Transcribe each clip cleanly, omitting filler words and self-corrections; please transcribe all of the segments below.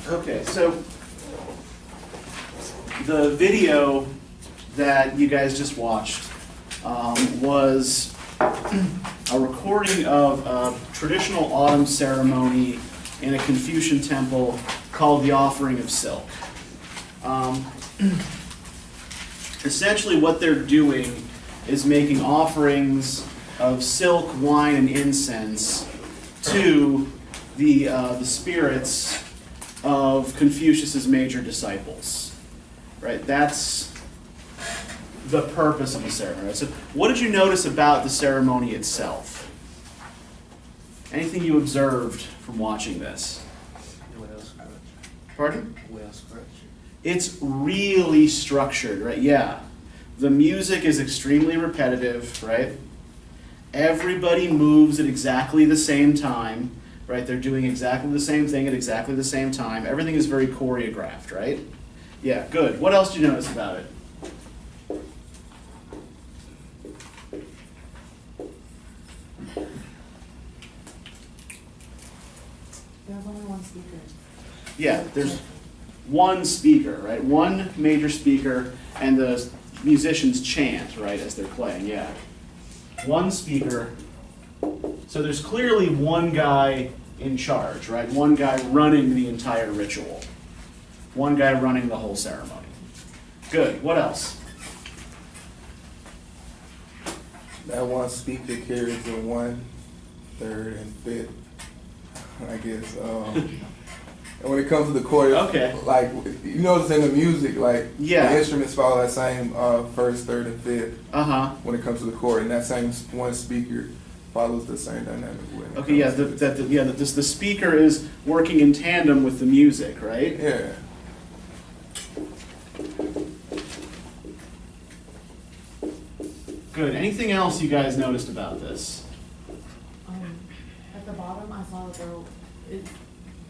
Okay, so the video that you guys just watched was a recording of a traditional autumn ceremony in a Confucian temple called the Offering of Silk. Essentially what they're doing is making offerings of silk, wine, and incense to the spirits of Confucius's major disciples. Right? That's the purpose of the ceremony. So what did you notice about the ceremony itself? Anything you observed from watching this? Well structured. Pardon? Well structured. It's really structured, right? Yeah. The music is extremely repetitive, right? Everybody moves at exactly the same time, right? They're doing exactly the same thing at exactly the same time. Everything is very choreographed, right? Yeah, good. What else did you notice about it? There's only one speaker. Yeah, there's one speaker, right? One major speaker, and the musicians chant, right, as they're playing, yeah. One speaker. So there's clearly one guy in charge, right? One guy running the entire ritual. One guy running the whole ceremony. Good. What else? That one speaker carries the 1/3 and 5th, I guess. And when it comes to the choreo, Okay. like, you notice in the music, like, Yeah. the instruments follow that same 1st, 3rd, and 5th Uh-huh. when it comes to the chord, and that same one speaker follows the same dynamic. when it Okay, yeah, comes to the speaker is working in tandem with the music, right? Yeah. Good. Anything else you guys noticed about this? At the bottom, I saw that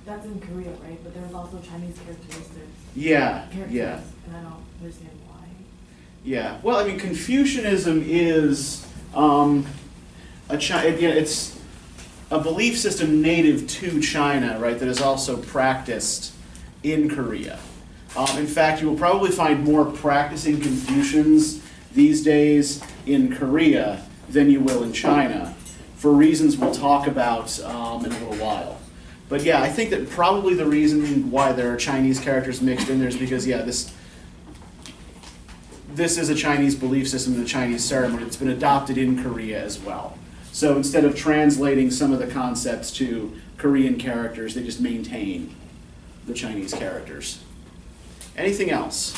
that's in Korea, right? But there's also Chinese characteristics. Yeah, Characters, yeah. and I don't understand why. Yeah, well, I mean, Confucianism is it's a belief system native to China, right? That is also practiced in Korea. In fact, you will probably find more practicing Confucians these days in Korea than you will in China, for reasons we'll talk about in a little while. But yeah, I think that probably the reason why there are Chinese characters mixed in there is because, yeah, this is a Chinese belief system and a Chinese ceremony. It's been adopted in Korea as well. So instead of translating some of the concepts to Korean characters, they just maintain the Chinese characters. Anything else?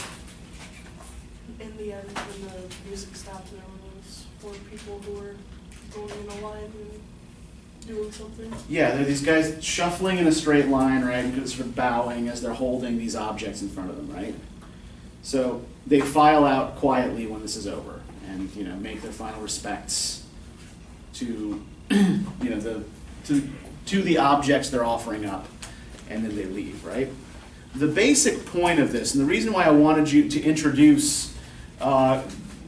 In the end, when the music stopped, there was 4 people who were going in a line and doing something. Yeah, there are these guys shuffling in a straight line, right, and sort of bowing as they're holding these objects in front of them, right? So they file out quietly when this is over, and make their final respects to to the objects they're offering up, and then they leave, right? The basic point of this, and the reason why I wanted you to introduce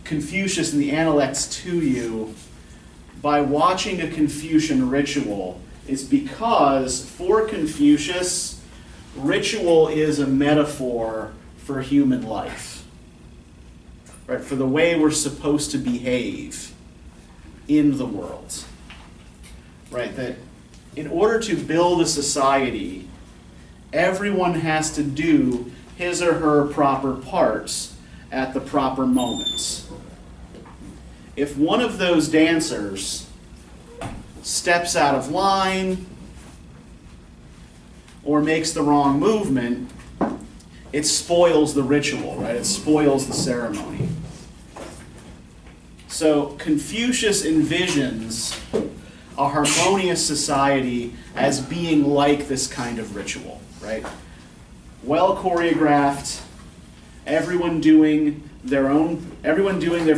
Confucius and the Analects to you by watching a Confucian ritual, is because for Confucius, ritual is a metaphor for human life, right? For the way we're supposed to behave in the world, right? That in order to build a society, everyone has to do his or her proper parts at the proper moments. If one of those dancers steps out of line or makes the wrong movement, it spoils the ritual, right? It spoils the ceremony. So Confucius envisions a harmonious society as being like this kind of ritual, right? Well choreographed, everyone doing their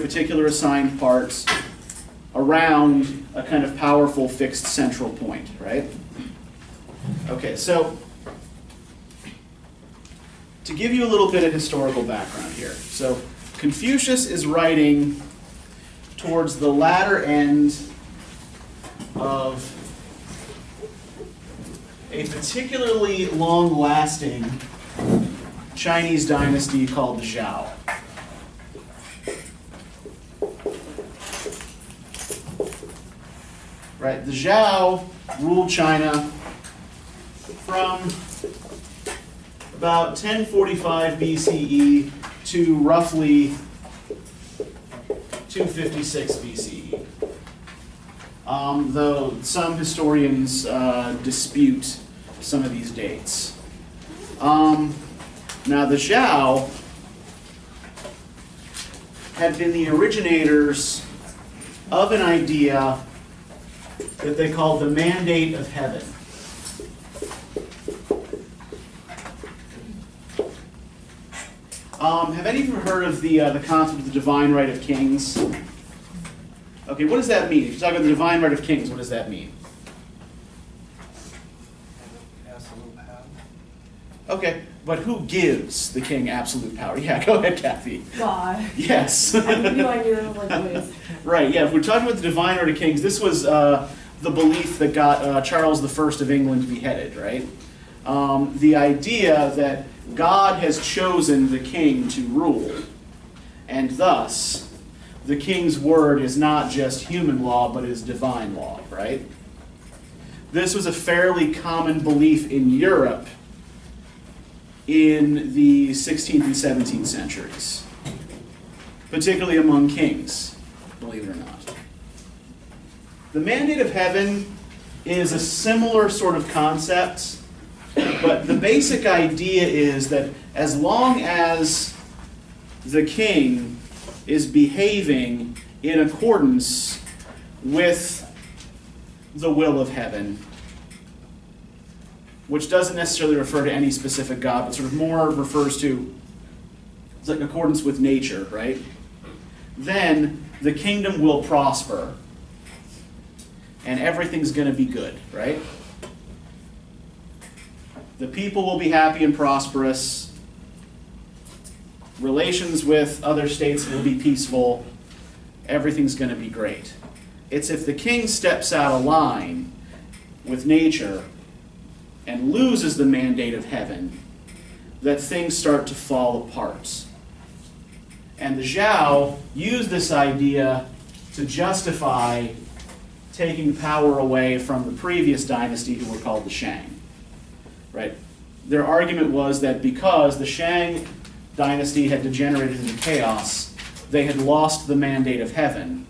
particular assigned parts around a kind of powerful fixed central point, right? Okay, so to give you a little bit of historical background here. So Confucius is writing towards the latter end of a particularly long-lasting Chinese dynasty called the Zhao. Right, the Zhao ruled China from about 1045 BCE to roughly 256 BCE. Though some historians dispute some of these dates. Now the Zhao had been the originators of an idea that they called the mandate of heaven. Have any of you heard of the concept of the divine right of kings? Okay, what does that mean? If you talk about the divine right of kings, what does that mean? Absolute power. Okay, but who gives the king absolute power? Yeah, go ahead, Kathy. God. Yes. I knew like ways. Right, yeah, if we're talking about the divine right of kings, this was the belief that got Charles I of England beheaded, right? The idea that God has chosen the king to rule, and thus the king's word is not just human law, but is divine law, right? This was a fairly common belief in Europe in the 16th and 17th centuries, particularly among kings, believe it or not. The mandate of heaven is a similar sort of concept, but the basic idea is that as long as the king is behaving in accordance with the will of heaven, which doesn't necessarily refer to any specific God, but sort of more refers to, it's like accordance with nature, right? Then the kingdom will prosper and everything's going to be good, right? The people will be happy and prosperous. Relations with other states will be peaceful. Everything's going to be great. It's if the king steps out of line with nature and loses the mandate of heaven that things start to fall apart. And the Zhao used this idea to justify taking power away from the previous dynasty who were called the Shang. Right? Their argument was that because the Shang dynasty had degenerated into chaos, they had lost the mandate of heaven,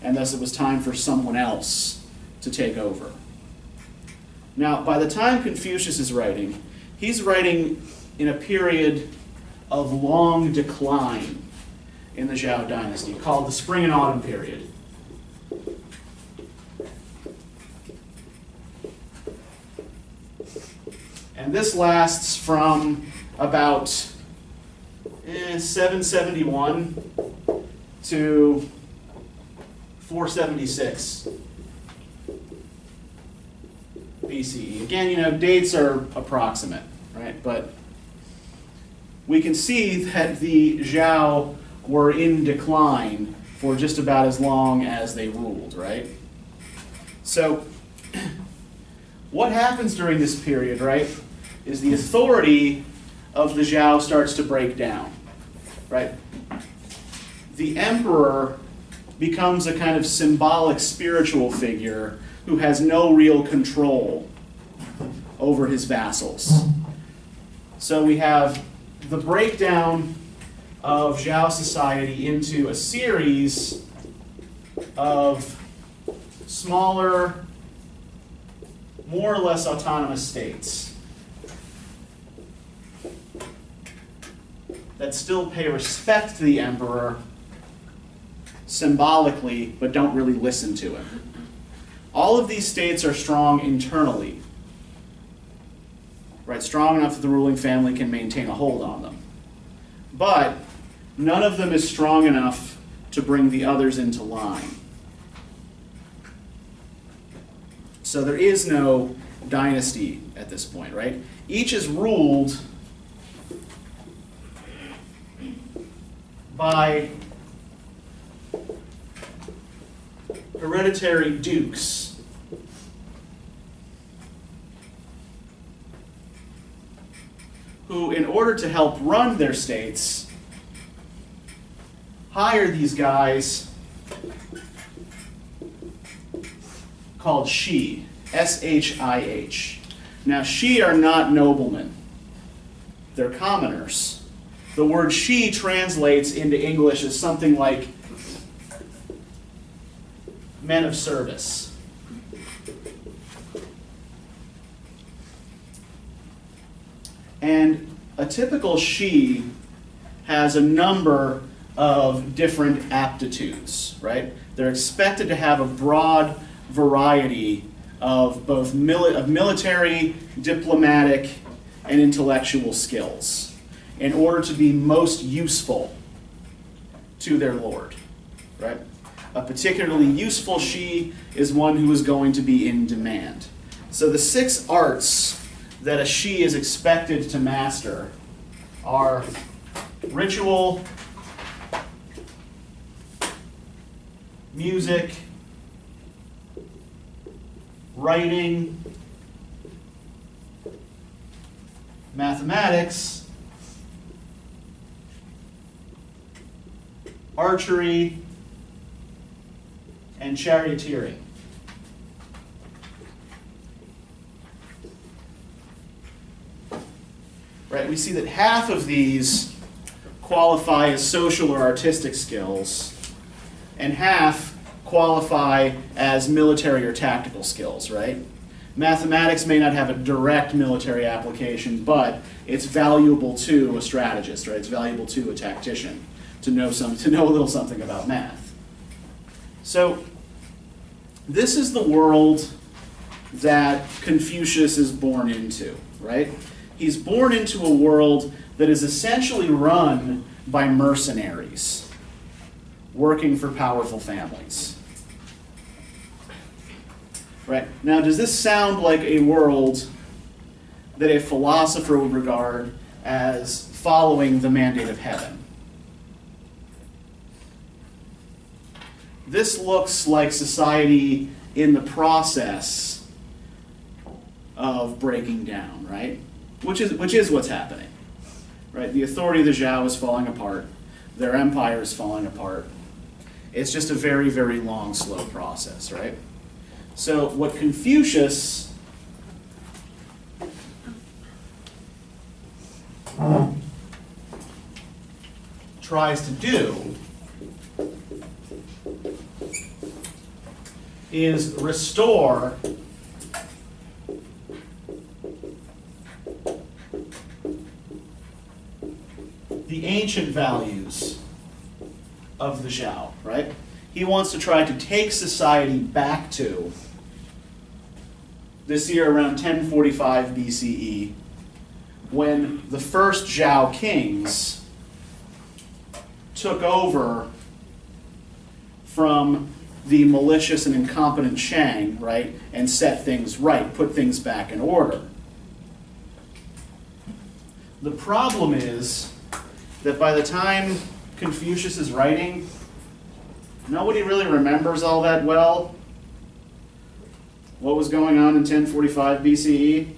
and thus it was time for someone else to take over. Now, by the time Confucius is writing, he's writing in a period of long decline in the Zhao dynasty, called the Spring and Autumn period. And this lasts from about 771 to 476 BCE. Again, dates are approximate, right? But we can see that the Zhao were in decline for just about as long as they ruled, right? So, what happens during this period, right, is the authority of the Zhao starts to break down, right? The emperor becomes a kind of symbolic spiritual figure who has no real control over his vassals. So we have the breakdown of Zhao society into a series of smaller, more or less autonomous states that still pay respect to the emperor symbolically, but don't really listen to him. All of these states are strong internally, right? Strong enough that the ruling family can maintain a hold on them. But none of them is strong enough to bring the others into line. So there is no dynasty at this point, right? Each is ruled by hereditary dukes. who, in order to help run their states, hire these guys called shi, S-H-I-H. Now, shi are not noblemen. They're commoners. The word shi translates into English as something like men of service. And a typical shi has a number of different aptitudes, right? They're expected to have a broad variety of both military, diplomatic, and intellectual skills in order to be most useful to their lord, right? A particularly useful shi is one who is going to be in demand. So the 6 arts that a shi is expected to master are ritual, music, writing, mathematics, archery, and charioteering. Right, we see that half of these qualify as social or artistic skills, and half qualify as military or tactical skills, right? Mathematics may not have a direct military application, but it's valuable to a strategist, right? It's valuable to a tactician to know a little something about math. So this is the world that Confucius is born into, right? He's born into a world that is essentially run by mercenaries working for powerful families. Right? Now, does this sound like a world that a philosopher would regard as following the mandate of heaven? This looks like society in the process of breaking down, right? Which is what's happening, right? The authority of the Zhao is falling apart. Their empire is falling apart. It's just a very, very long, slow process, right? So what Confucius tries to do is restore the ancient values of the Zhao, right? He wants to try to take society back to this year around 1045 BCE, when the first Zhao kings took over from the malicious and incompetent Shang, right, and set things right, put things back in order. The problem is that by the time Confucius is writing, nobody really remembers all that well what was going on in 1045 BCE.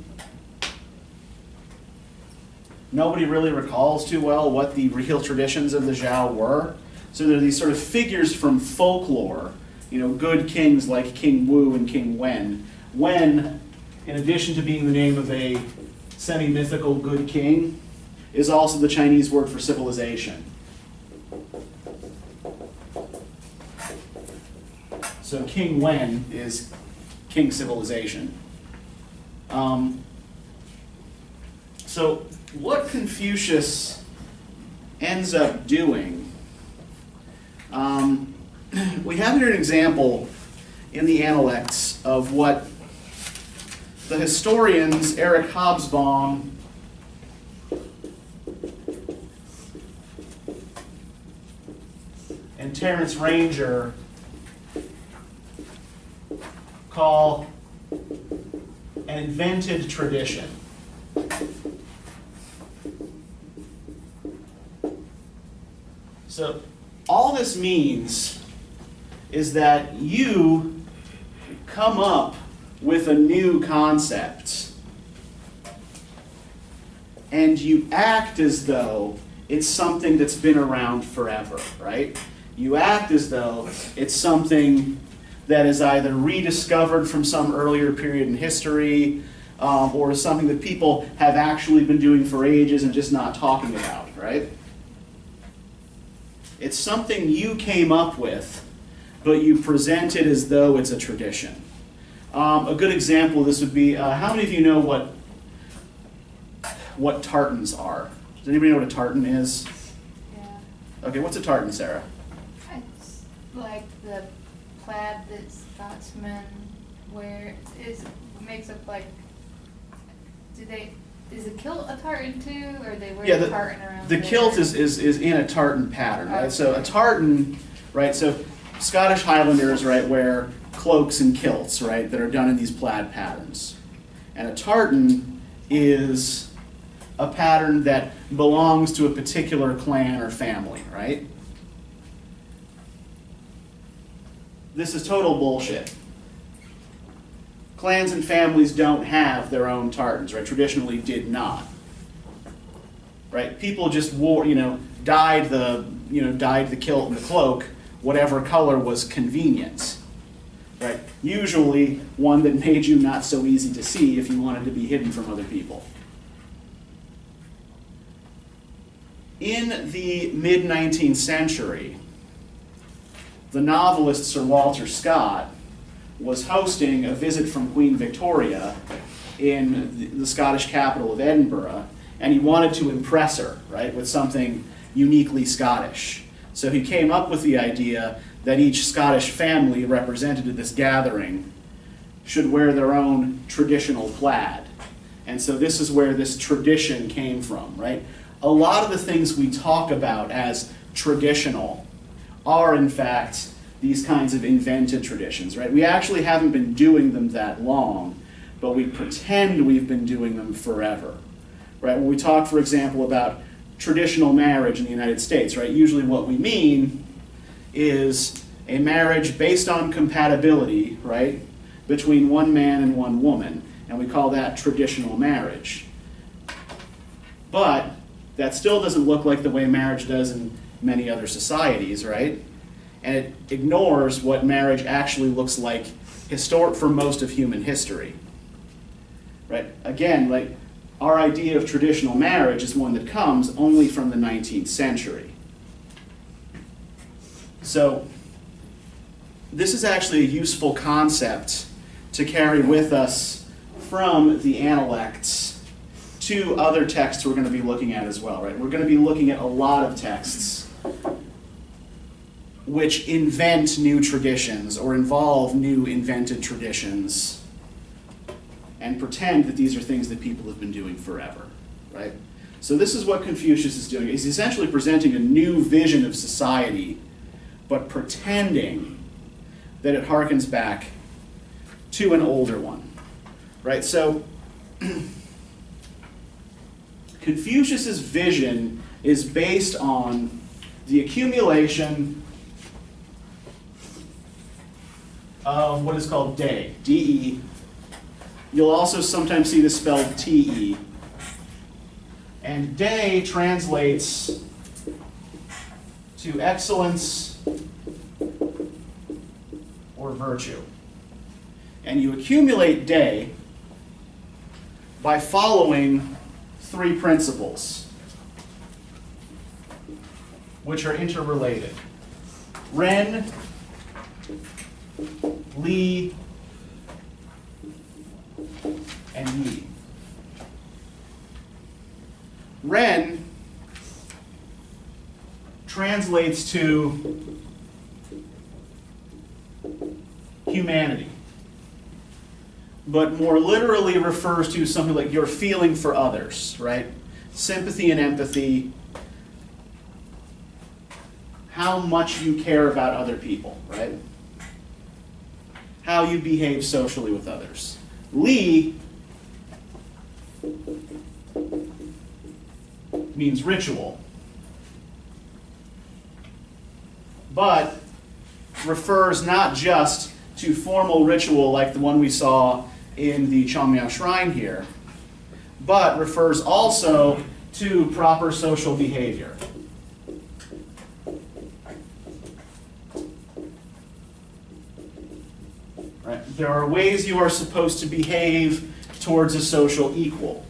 Nobody really recalls too well what the real traditions of the Zhao were. So there are these sort of figures from folklore, good kings like King Wu and King Wen. Wen, in addition to being the name of a semi-mythical good king, is also the Chinese word for civilization. So King Wen is King Civilization. So what Confucius ends up doing, we have here an example in the Analects of what the historians Eric Hobsbawm and Terence Ranger call an invented tradition. So all this means is that you come up with a new concept and you act as though it's something that's been around forever, right? You act as though it's something that is either rediscovered from some earlier period in history, or something that people have actually been doing for ages and just not talking about, right? It's something you came up with, but you present it as though it's a tradition. A good example of this would be, how many of you know what tartans are? Does anybody know what a tartan is? Yeah. Okay, what's a tartan, Sarah? It's like the plaid that Scotsmen wear. It makes up like, is a kilt a tartan too, or they wear a tartan around the kilt there? is in a tartan pattern, right? Okay. So a tartan, right, so Scottish Highlanders, right, wear cloaks and kilts, right, that are done in these plaid patterns. And a tartan is a pattern that belongs to a particular clan or family, right? This is total bullshit. Clans and families don't have their own tartans, right? Traditionally did not. Right? People just wore, dyed the kilt and the cloak whatever color was convenient. Right? Usually one that made you not so easy to see if you wanted to be hidden from other people. In the mid-19th century, the novelist Sir Walter Scott was hosting a visit from Queen Victoria in the Scottish capital of Edinburgh, and he wanted to impress her, right, with something uniquely Scottish. So he came up with the idea that each Scottish family represented at this gathering should wear their own traditional plaid. And so this is where this tradition came from, right? A lot of the things we talk about as traditional are, in fact, these kinds of invented traditions, right? We actually haven't been doing them that long, but we pretend we've been doing them forever, right? When we talk, for example, about traditional marriage in the United States, right? Usually what we mean is a marriage based on compatibility, right, between one man and one woman, and we call that traditional marriage. But that still doesn't look like the way marriage does in many other societies, right? And it ignores what marriage actually looks like for most of human history. Right? Again, like, our idea of traditional marriage is one that comes only from the 19th century. So this is actually a useful concept to carry with us from the Analects to other texts we're going to be looking at as well, right? We're going to be looking at a lot of texts which invent new traditions or involve new invented traditions and pretend that these are things that people have been doing forever, right? So this is what Confucius is doing. He's essentially presenting a new vision of society, but pretending that it harkens back to an older one, right? So Confucius's vision is based on the accumulation of what is called De, D-E. You'll also sometimes see this spelled T-E. And De translates to excellence or virtue. And you accumulate De by following three principles, which are interrelated. Ren, Li, and Yi. Ren translates to humanity, but more literally refers to something like your feeling for others, right? Sympathy and empathy, how much you care about other people, right? How you behave socially with others. Li means ritual, but refers not just to formal ritual like the one we saw in the Changmiao Shrine here, but refers also to proper social behavior. Right? There are ways you are supposed to behave towards a social equal.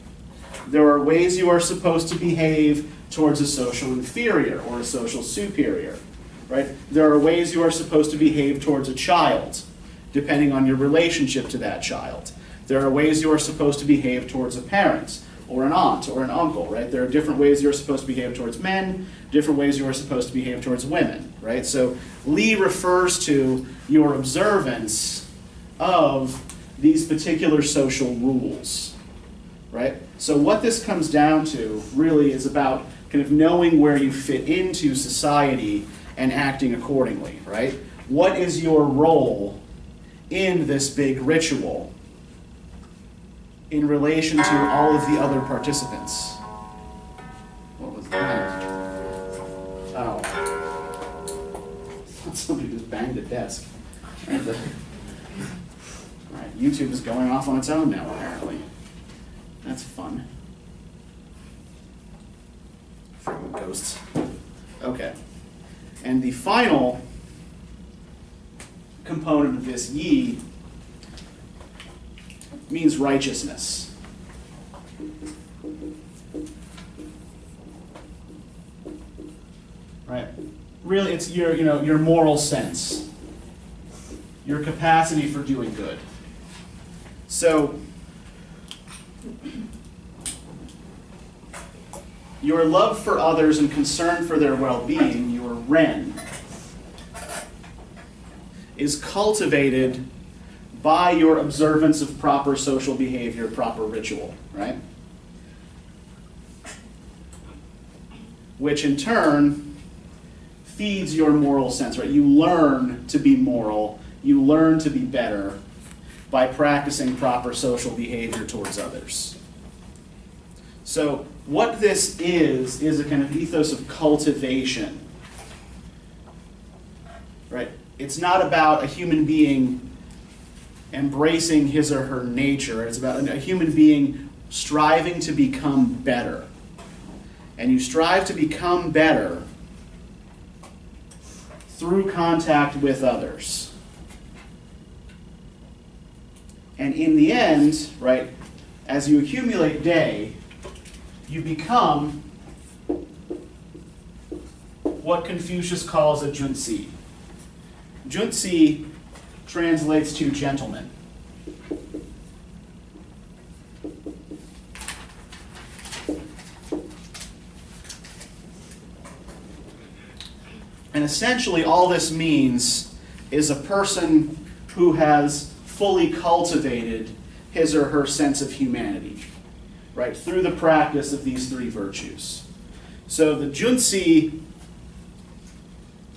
There are ways you are supposed to behave towards a social inferior or a social superior. Right? There are ways you are supposed to behave towards a child, depending on your relationship to that child. There are ways you are supposed to behave towards a parent, or an aunt, or an uncle, right? There are different ways you're supposed to behave towards men, different ways you are supposed to behave towards women, right? So Lee refers to your observance of these particular social rules, right? So what this comes down to really is about kind of knowing where you fit into society and acting accordingly, right? What is your role in this big ritual in relation to all of the other participants? What was that? Oh. Somebody just banged a desk. All right, YouTube is going off on its own now, apparently. That's fun. Freaking ghosts. Okay. And the final component of this yi means righteousness. Right? Really, it's your moral sense, your capacity for doing good. So, your love for others and concern for their well-being, your ren, is cultivated by your observance of proper social behavior, proper ritual, right? Which in turn feeds your moral sense, right? You learn to be moral, you learn to be better by practicing proper social behavior towards others. So what this is a kind of ethos of cultivation, right? It's not about a human being embracing his or her nature. It's about a human being striving to become better. And you strive to become better through contact with others. And in the end, right, as you accumulate day, you become what Confucius calls a junzi. Junzi translates to gentleman. And essentially all this means is a person who has fully cultivated his or her sense of humanity, right, through the practice of these three virtues. So the junzi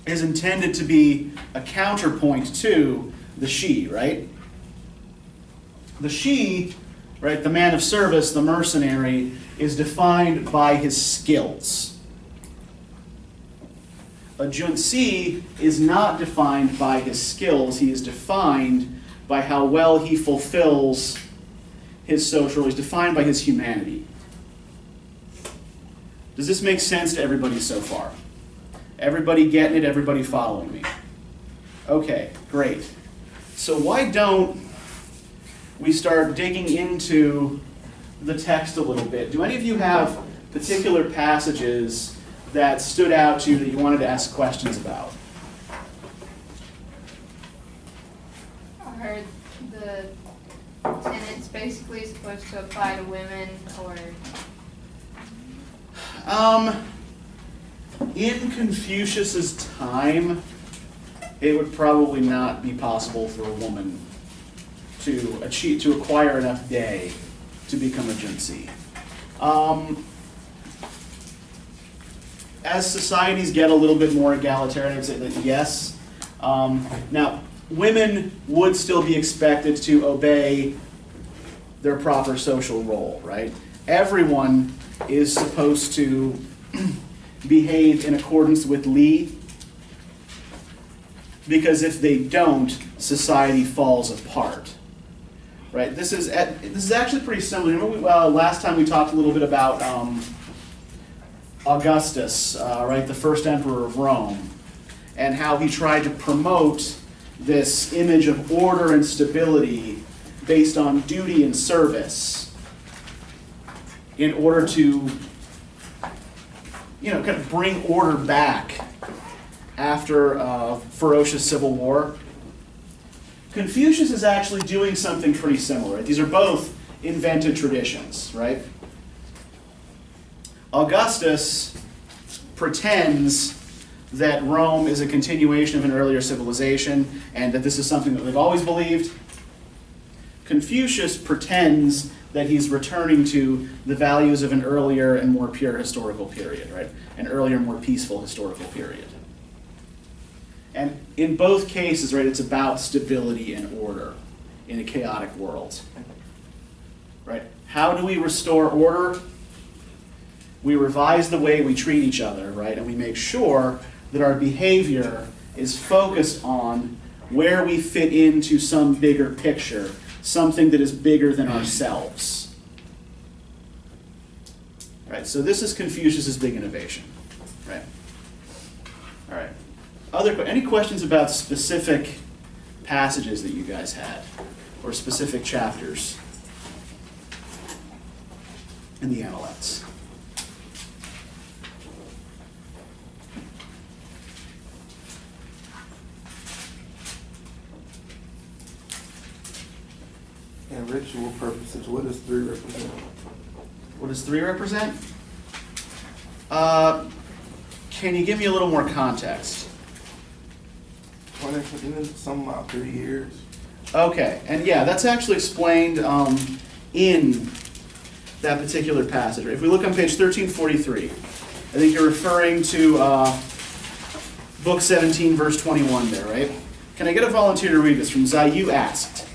is intended to be a counterpoint to the shi, right? The shi, right, the man of service, the mercenary, is defined by his skills. A junzi is not defined by his skills. He is defined by how well he fulfills his social. He's defined by his humanity. Does this make sense to everybody so far? Everybody getting it? Everybody following me? Okay, great. So why don't we start digging into the text a little bit? Do any of you have particular passages that stood out to you that you wanted to ask questions about? Are the tenets basically supposed to apply to women, or? In Confucius's time, it would probably not be possible for a woman to acquire enough day to become a junzi. As societies get a little bit more egalitarian, I would say that yes. Now, women would still be expected to obey their proper social role, right? Everyone is supposed to behave in accordance with Li, because if they don't, society falls apart. right? This is actually pretty similar. Remember last time we talked a little bit about Augustus, right, the first emperor of Rome, and how he tried to promote this image of order and stability based on duty and service in order to, kind of bring order back after a ferocious civil war. Confucius is actually doing something pretty similar. Right? These are both invented traditions, right? Augustus pretends that Rome is a continuation of an earlier civilization and that this is something that they've always believed. Confucius pretends that he's returning to the values of an earlier and more pure historical period, right? An earlier, more peaceful historical period. And in both cases, right, it's about stability and order in a chaotic world. Right? How do we restore order? We revise the way we treat each other, right? And we make sure that our behavior is focused on where we fit into some bigger picture, something that is bigger than ourselves. Right? So this is Confucius's big innovation. Right? All right. Any questions about specific passages that you guys had, or specific chapters in the Analects? And ritual purposes, what does 3 represent? What does 3 represent? Can you give me a little more context? Well, isn't something about 3 years? Okay, and yeah, that's actually explained in that particular passage. If we look on page 1343, I think you're referring to book 17, verse 21 there, right? Can I get a volunteer to read this from Zayu Asked?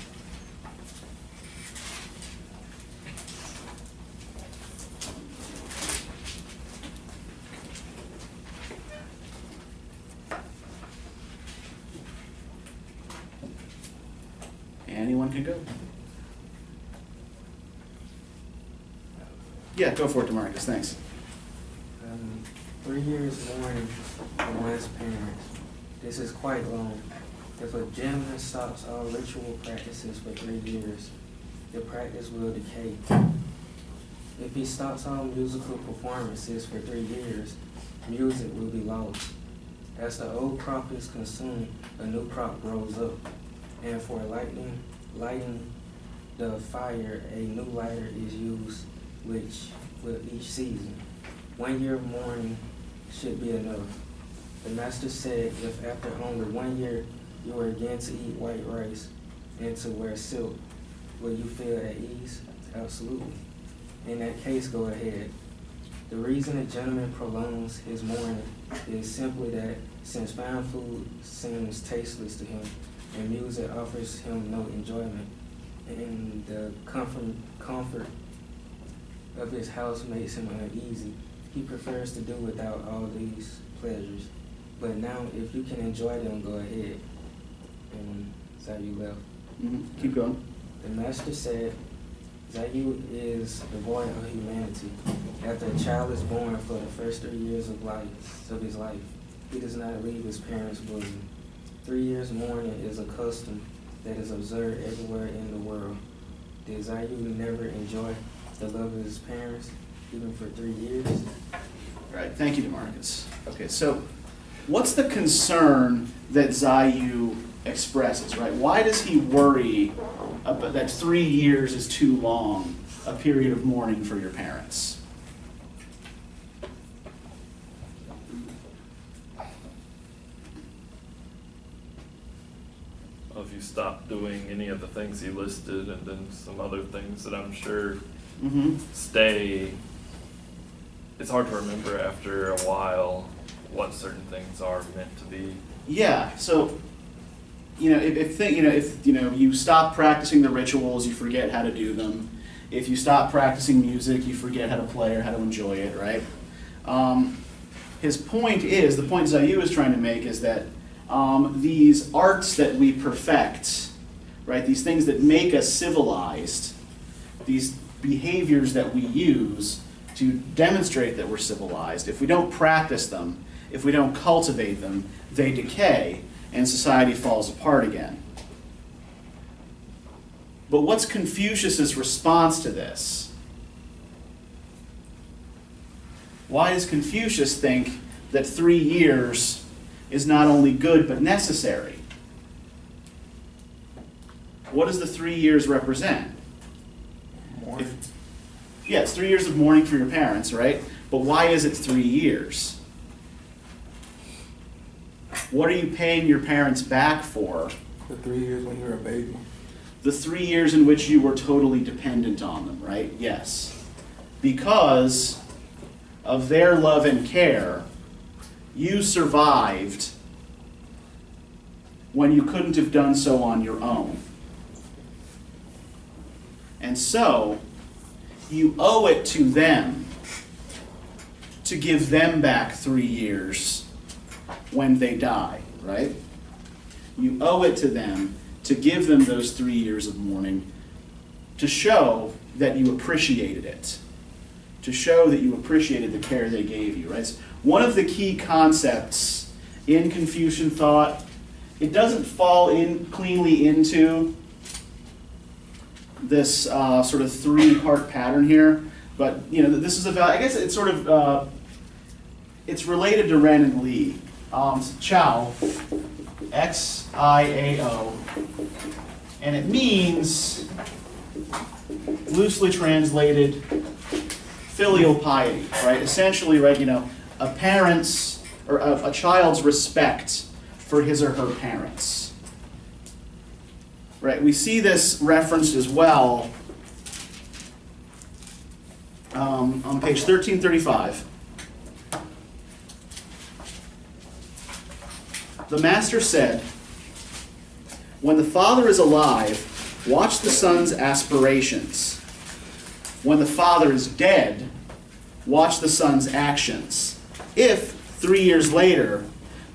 Anyone can go. Yeah, go for it, DeMarcus. Thanks. 3 years mourning for one's parents. This is quite long. If a gentleman stops all ritual practices for 3 years, the practice will decay. If he stops all musical performances for 3 years, music will be lost. As the old crop is consumed, a new crop grows up. And for lighting the fire, a new lighter is used, which with each season. 1 year of mourning should be enough. The master said, if after only 1 year you were again to eat white rice and to wear silk, will you feel at ease? Absolutely. In that case, go ahead. The reason a gentleman prolongs his mourning is simply that since fine food seems tasteless to him, and music offers him no enjoyment, and the comfort of his house makes him uneasy, he prefers to do without all these pleasures. But now, if you can enjoy them, go ahead. And Zayu left. Mm-hmm. Keep going. The master said, Zayu is the boy of humanity. After a child is born for the first 3 years of his life, he does not leave his parents' bosom. 3 years mourning is a custom that is observed everywhere in the world. Did Zayu never enjoy the love of his parents, even for 3 years? All right, thank you, DeMarcus. Okay, so what's the concern that Zayu expresses, right? Why does he worry that 3 years is too long, a period of mourning for your parents? If you stop doing any of the things he listed, and then some other things that I'm sure stay, it's hard to remember after a while what certain things are meant to be. Yeah, so if you stop practicing the rituals, you forget how to do them. If you stop practicing music, you forget how to play or how to enjoy it, right? The point Zayu is trying to make is that these arts that we perfect, right? These things that make us civilized, these behaviors that we use to demonstrate that we're civilized, if we don't practice them, if we don't cultivate them, they decay and society falls apart again. But what's Confucius's response to this? Why does Confucius think that 3 years is not only good but necessary? What does the 3 years represent? Mourning. Yeah, it's 3 years of mourning for your parents, right? But why is it 3 years? What are you paying your parents back for? The 3 years when you were a baby. The 3 years in which you were totally dependent on them, right? Yes. Because of their love and care, you survived when you couldn't have done so on your own. And so, you owe it to them to give them back 3 years when they die, right? You owe it to them to give them those 3 years of mourning to show that you appreciated it, to show that you appreciated the care they gave you, right? It's one of the key concepts in Confucian thought. It doesn't fall in cleanly into this sort of three-part pattern here, but you know, this is about, I guess it's sort of, it's related to Ren and Li. Chao, X-I-A-O, and it means, loosely translated, filial piety, right? Essentially, right, you know, a parent's, or a child's respect for his or her parents. Right, we see this referenced as well on page 1335. The master said, "When the father is alive, watch the son's aspirations. When the father is dead, watch the son's actions. If, 3 years later,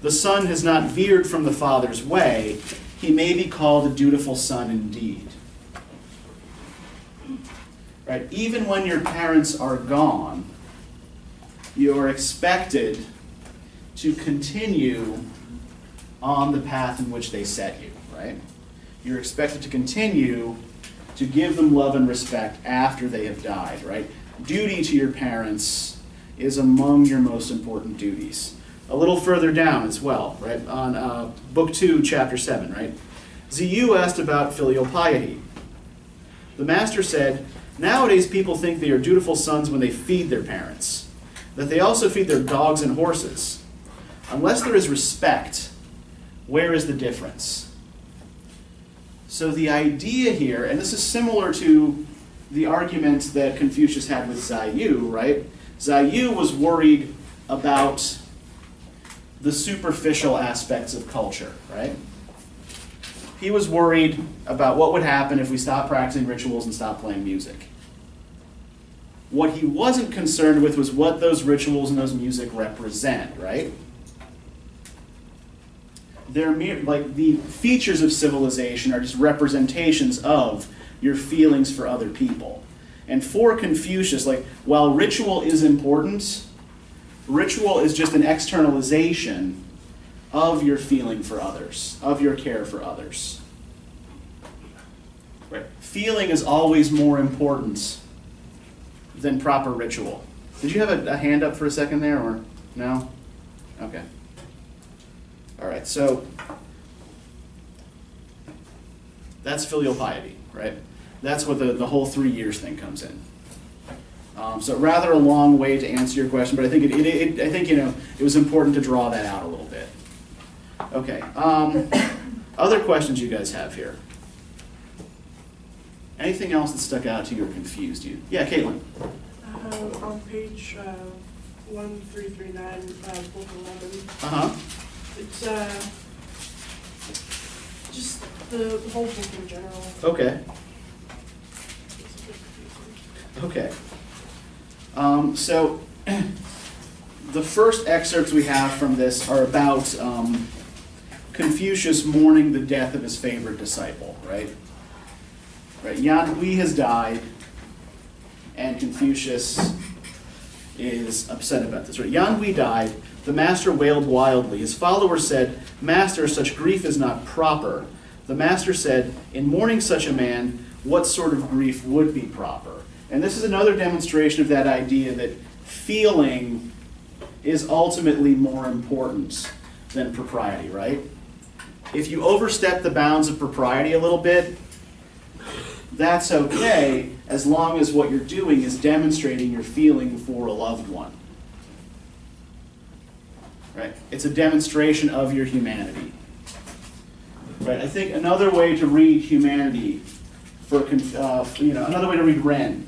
the son has not veered from the father's way, he may be called a dutiful son indeed." Right? Even when your parents are gone, you are expected to continue on the path in which they set you, right? You're expected to continue to give them love and respect after they have died, right? Duty to your parents is among your most important duties. A little further down as well, right? On book 2, chapter 7, right? Ziyu asked about filial piety. The master said, "Nowadays people think they are dutiful sons when they feed their parents, that they also feed their dogs and horses. Unless there is respect, where is the difference?" So the idea here, and this is similar to the argument that Confucius had with Ziyu, right? Ziyu was worried about the superficial aspects of culture, right? He was worried about what would happen if we stopped practicing rituals and stopped playing music. What he wasn't concerned with was what those rituals and those music represent, right? They're mere, like, the features of civilization are just representations of your feelings for other people. And for Confucius, like, while ritual is important, ritual is just an externalization of your feeling for others, of your care for others. Right? Feeling is always more important than proper ritual. Did you have a hand up for a second there, or no? Okay. All right, so that's filial piety, right? That's what the whole 3 years thing comes in. So rather a long way to answer your question, but I think I think you know it was important to draw that out a little bit. Okay. Other questions you guys have here? Anything else that stuck out to you or confused you? Yeah, Caitlin. On page 1339, book 11. Uh-huh. It's just the whole book in general. Okay. It's a bit confusing. Okay. So the first excerpts we have from this are about Confucius mourning the death of his favorite disciple, right? Right? Yan Hui has died, and Confucius is upset about this. Right? Yan Hui died. The master wailed wildly. His followers said, "Master, such grief is not proper." The master said, "In mourning such a man, what sort of grief would be proper?" And this is another demonstration of that idea that feeling is ultimately more important than propriety, right? If you overstep the bounds of propriety a little bit, that's okay, as long as what you're doing is demonstrating your feeling for a loved one. Right? It's a demonstration of your humanity. Right? I think another way to read humanity, another way to read Ren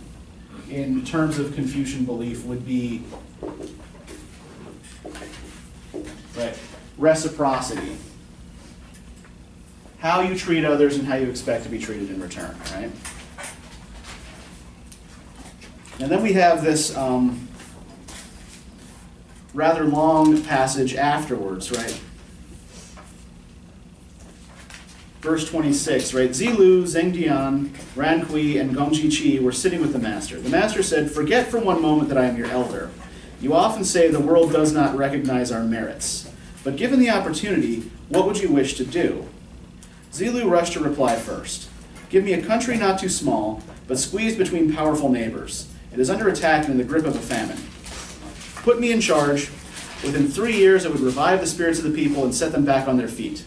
in terms of Confucian belief would be, right, reciprocity. How you treat others and how you expect to be treated in return, right? And then we have this rather long passage afterwards, right? Verse 26, right? Zilu, Zhengdian, Rankui, and Gongji Chi were sitting with the master. The master said, "Forget for one moment that I am your elder. You often say the world does not recognize our merits. But given the opportunity, what would you wish to do?" Zilu rushed to reply first. "Give me a country not too small, but squeezed between powerful neighbors. It is under attack and in the grip of a famine. Put me in charge. Within 3 years, I would revive the spirits of the people and set them back on their feet."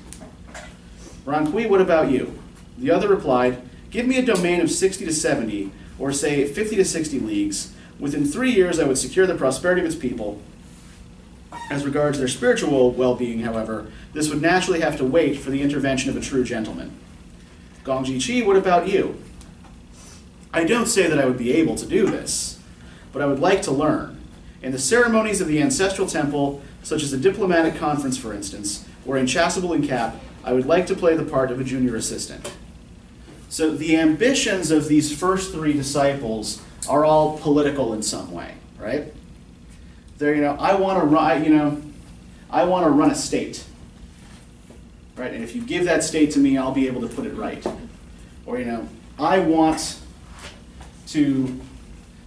"Rankui, what about you?" The other replied, "Give me a domain of 60 to 70, or say 50 to 60 leagues. Within 3 years, I would secure the prosperity of its people. As regards their spiritual well-being, however, this would naturally have to wait for the intervention of a true gentleman." "Gongji Chi, what about you?" "I don't say that I would be able to do this, but I would like to learn. In the ceremonies of the ancestral temple, such as a diplomatic conference, for instance, or in chasuble and cap, I would like to play the part of a junior assistant." So the ambitions of these first three disciples are all political in some way, right? They're, I want to run a state, right? And if you give that state to me, I'll be able to put it right. Or, I want to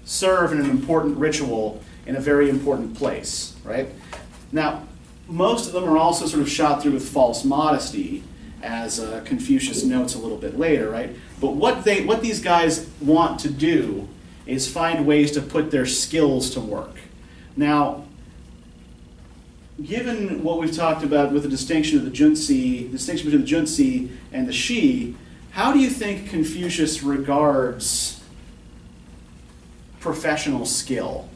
serve in an important ritual in a very important place, right? Now, most of them are also sort of shot through with false modesty, as Confucius notes a little bit later, right? But what these guys want to do is find ways to put their skills to work. Now, given what we've talked about with the distinction between the Junzi and the Shi, how do you think Confucius regards professional skill?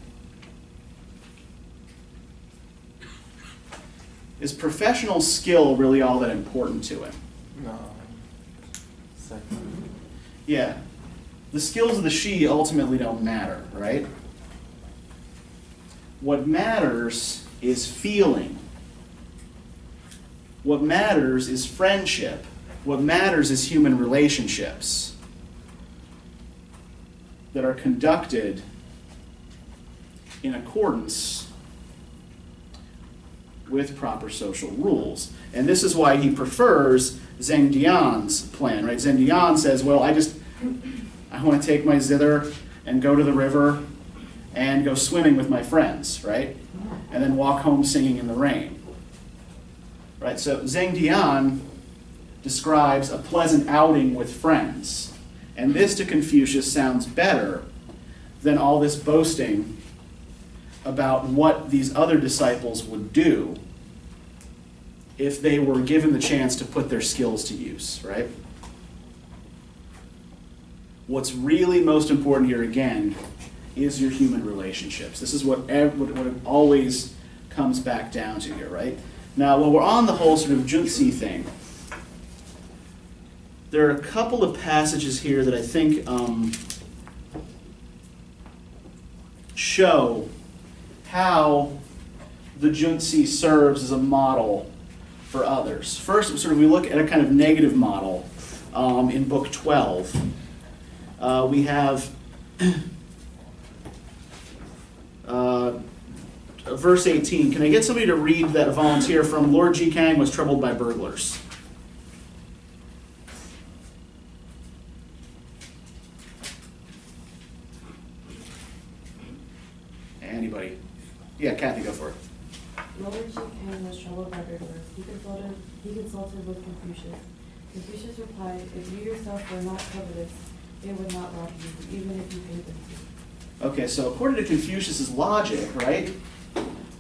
Is professional skill really all that important to him? No. Second. Yeah. The skills of the Shi ultimately don't matter, right? What matters is feeling. What matters is friendship. What matters is human relationships that are conducted in accordance with proper social rules. And this is why he prefers Zhengdian's plan, right? Zhengdian says, well, I want to take my zither and go to the river and go swimming with my friends, right? And then walk home singing in the rain. Right? So Zhengdian describes a pleasant outing with friends. And this to Confucius sounds better than all this boasting about what these other disciples would do if they were given the chance to put their skills to use, right? What's really most important here, again, is your human relationships. This is what it always comes back down to here, right? Now, while we're on the whole sort of Junzi thing, there are a couple of passages here that I think show how the Junzi serves as a model for others. First, we look at a kind of negative model in Book 12. We have verse 18. Can I get somebody to read that volunteer from Lord Ji Kang was troubled by burglars? Anybody? Yeah, Kathy, go for it. Lord Ji Kang was troubled by burglars. He consulted with Confucius. Confucius replied, if you yourself were not covetous, they would not rob you, even if you paid them to. Okay, so according to Confucius's logic, right,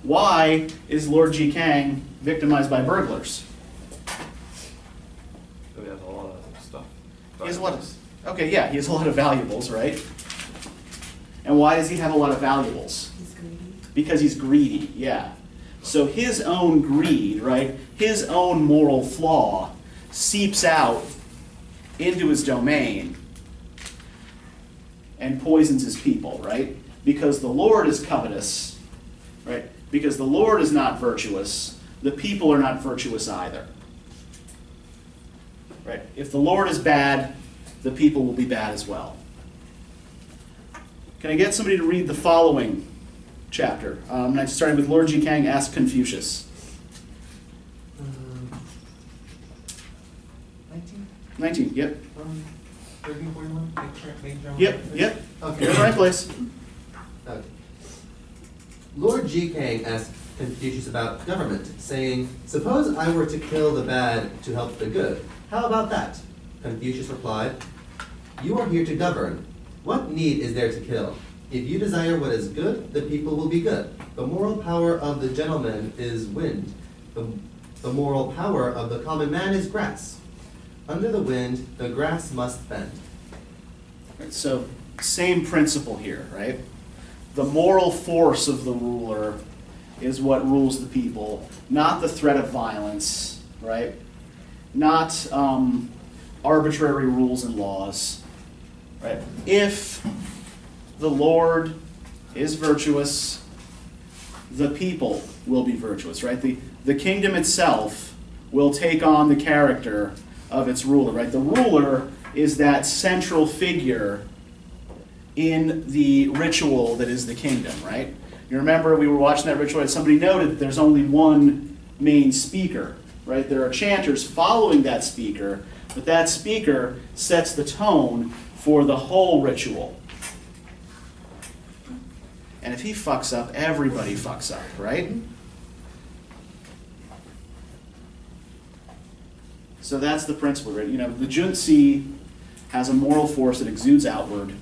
why is Lord Ji Kang victimized by burglars? So he has a lot of stuff. He has a lot of, okay, yeah, he has a lot of valuables, right? And why does he have a lot of valuables? He's greedy. Because he's greedy, yeah. So his own greed, right, his own moral flaw seeps out into his domain and poisons his people, right? Because the Lord is covetous, right? Because the Lord is not virtuous, the people are not virtuous either. Right? If the Lord is bad, the people will be bad as well. Can I get somebody to read the following chapter? Starting with Lord Ji Kang asked Confucius. 19? 19, yep. 1341? Yep. You're Okay. in the right place. Okay. Lord Ji Kang asked Confucius about government, saying, suppose I were to kill the bad to help the good. How about that? Confucius replied, you are here to govern. What need is there to kill? If you desire what is good, the people will be good. The moral power of the gentleman is wind. The moral power of the common man is grass. Under the wind, the grass must bend. Right, so, same principle here, right? The moral force of the ruler is what rules the people, not the threat of violence, right? Not arbitrary rules and laws, right? If the Lord is virtuous, the people will be virtuous, right? The kingdom itself will take on the character of its ruler, right? The ruler is that central figure in the ritual that is the kingdom, right? You remember we were watching that ritual and somebody noted that there's only one main speaker, right? There are chanters following that speaker, but that speaker sets the tone for the whole ritual. And if he fucks up, everybody fucks up, right? So that's the principle, right? You know, the junzi has a moral force that exudes outward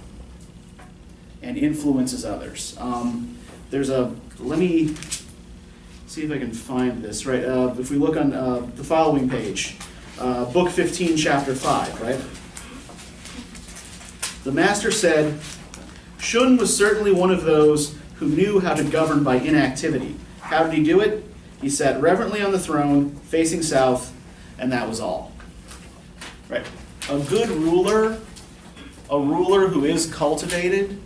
and influences others. Let me see if I can find this, right? If we look on the following page, book 15, chapter 5, right? The master said, Shun was certainly one of those who knew how to govern by inactivity. How did he do it? He sat reverently on the throne, facing south, and that was all. Right? A good ruler, a ruler who is cultivated,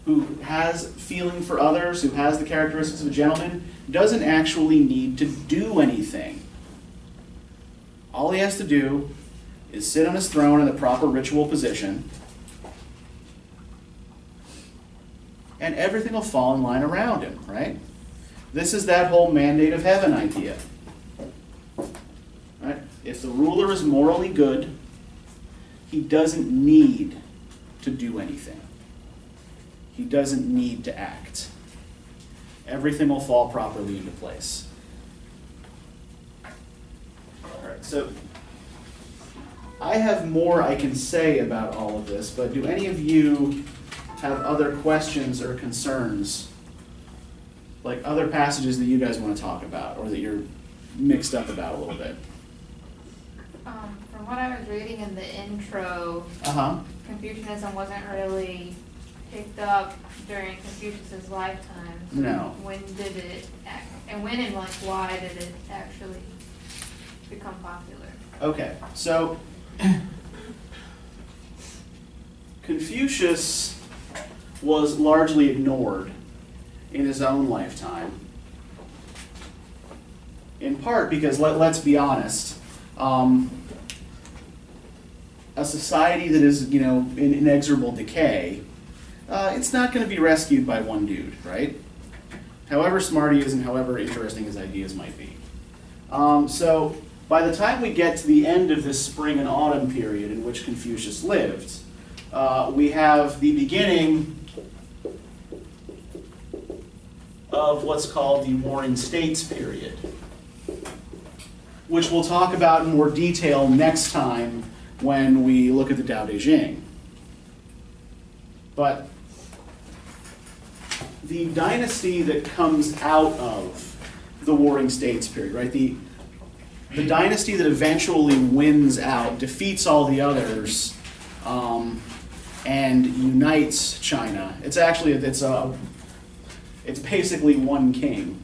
who has feeling for others, who has the characteristics of a gentleman, doesn't actually need to do anything. All he has to do is sit on his throne in the proper ritual position, and everything will fall in line around him, right? This is that whole mandate of heaven idea. Right? If the ruler is morally good, he doesn't need to do anything. He doesn't need to act. Everything will fall properly into place. All right, so I have more I can say about all of this, but do any of you have other questions or concerns? Like other passages that you guys want to talk about or that you're mixed up about a little bit? From what I was reading in the intro, Uh-huh. Confucianism wasn't really picked up during Confucius's lifetime. So No. when did it, and when and like why did it actually become popular? Okay, so Confucius was largely ignored in his own lifetime. In part because, let's be honest, a society that is, in inexorable decay, it's not going to be rescued by one dude, right? However smart he is and however interesting his ideas might be. So by the time we get to the end of this spring and autumn period in which Confucius lived, we have the beginning of what's called the Warring States period, which we'll talk about in more detail next time when we look at the Tao Te Ching. But the dynasty that comes out of the Warring States period, right? The dynasty that eventually wins out, defeats all the others, and unites China. It's actually it's basically one king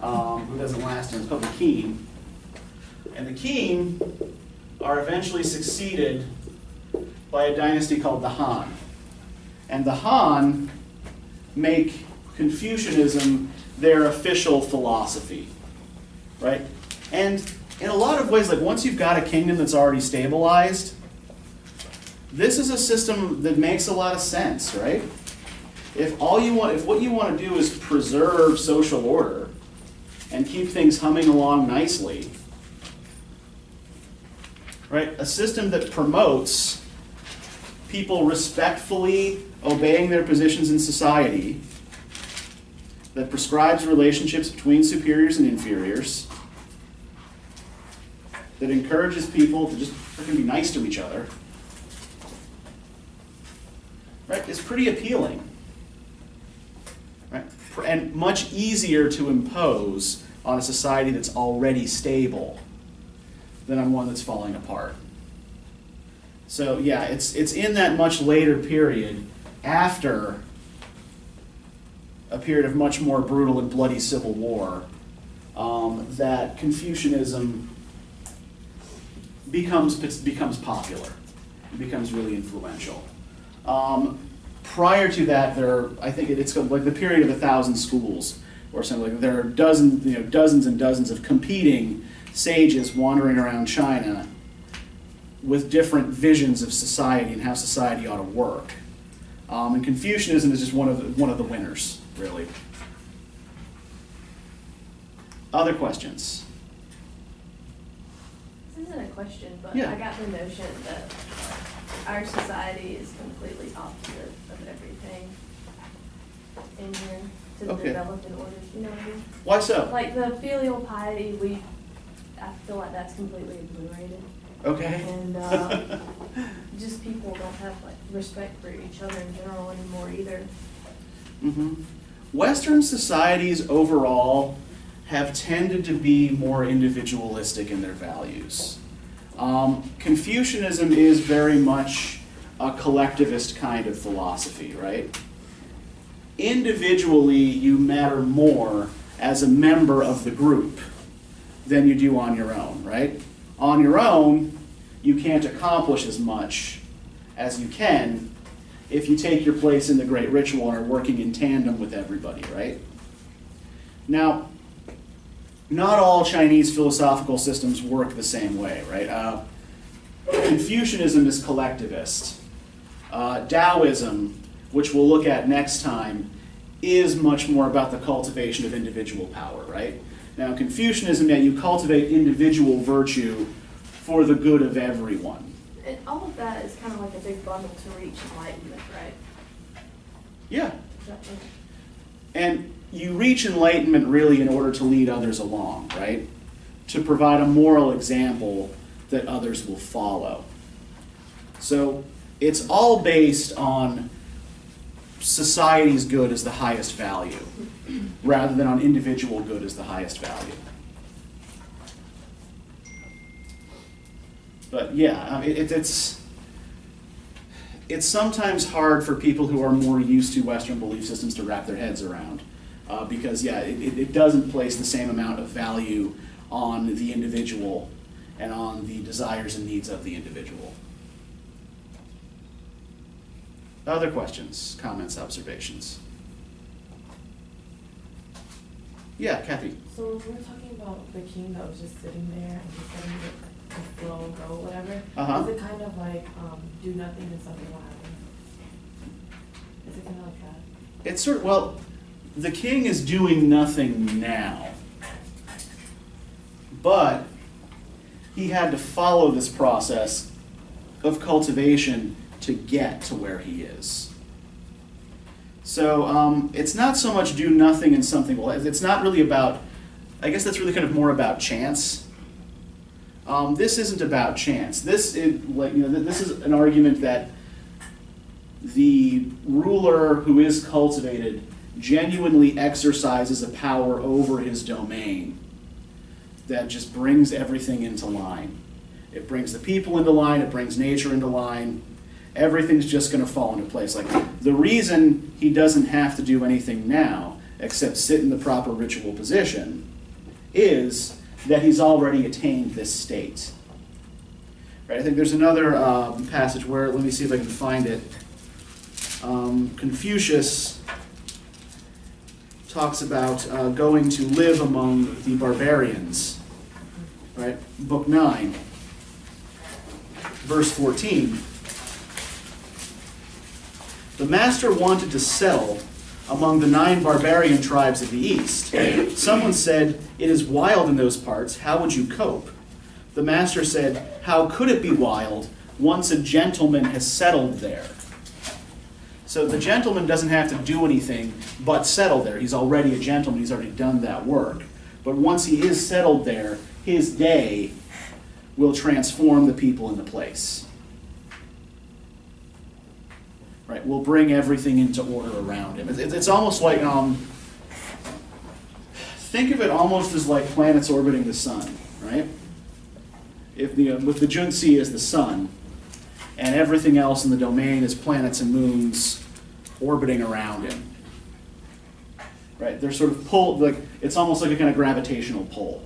who doesn't last. It's called the Qin, and the Qin are eventually succeeded by a dynasty called the Han, and the Han make Confucianism their official philosophy, right? And in a lot of ways, like once you've got a kingdom that's already stabilized, this is a system that makes a lot of sense, right? If what you want to do is preserve social order and keep things humming along nicely, right? A system that promotes people respectfully obeying their positions in society, that prescribes relationships between superiors and inferiors, that encourages people to just freaking be nice to each other, right, is pretty appealing, right? And much easier to impose on a society that's already stable than on one that's falling apart. So yeah, it's in that much later period, after a period of much more brutal and bloody civil war, that Confucianism becomes popular. It becomes really influential. Prior to that, I think it's like the period of 1,000 schools or something. Like there are dozens and dozens of competing sages wandering around China with different visions of society and how society ought to work. And Confucianism is just one of the winners, really. Other questions? This isn't a question, but Yeah. I got the notion that our society is completely opposite of everything in here to Okay. develop in order, you know what I mean? Why so? Like the filial piety, I feel like that's completely obliterated. Okay. And just people don't have like respect for each other in general anymore either. Mm-hmm. Western societies overall have tended to be more individualistic in their values. Confucianism is very much a collectivist kind of philosophy, right? Individually, you matter more as a member of the group than you do on your own, right? On your own, you can't accomplish as much as you can if you take your place in the great ritual and are working in tandem with everybody, right? Now, not all Chinese philosophical systems work the same way, right? Confucianism is collectivist. Taoism, which we'll look at next time, is much more about the cultivation of individual power, right? Now, Confucianism, yeah, you cultivate individual virtue for the good of everyone. And all of that is kind of like a big bundle to reach enlightenment, right? Yeah. Is that like- And you reach enlightenment really in order to lead others along, right? To provide a moral example that others will follow. So it's all based on society's good as the highest value, rather than on individual good as the highest value. But yeah, it's sometimes hard for people who are more used to Western belief systems to wrap their heads around. Because yeah, it doesn't place the same amount of value on the individual and on the desires and needs of the individual. Other questions, comments, observations? Yeah, Kathy. So if we're talking about the king that was just sitting there and just letting the flow go, whatever, Uh-huh. is it kind of like do nothing and something will happen? Is it kind of like that? It's sort of, well, the king is doing nothing now, but he had to follow this process of cultivation to get to where he is. So it's not so much do nothing and something will. It's not really about, I guess that's really kind of more about chance. This isn't about chance. This is an argument that the ruler who is cultivated genuinely exercises a power over his domain that just brings everything into line. It brings the people into line, it brings nature into line. Everything's just going to fall into place. Like, the reason he doesn't have to do anything now except sit in the proper ritual position is that he's already attained this state. Right? I think there's another passage where, let me see if I can find it. Confucius talks about going to live among the barbarians. Right? Book 9, verse 14. The master wanted to settle among the 9 barbarian tribes of the east. Someone said, "It is wild in those parts. How would you cope?" The master said, "How could it be wild once a gentleman has settled there?" So the gentleman doesn't have to do anything but settle there. He's already a gentleman. He's already done that work. But once he is settled there, his day will transform the people in the place. Right, we'll bring everything into order around him. It's almost like, think of it almost as like planets orbiting the sun, right? With the Junsi as the sun, and everything else in the domain is planets and moons orbiting around him. Right, they're sort of pulled, like, it's almost like a kind of gravitational pull.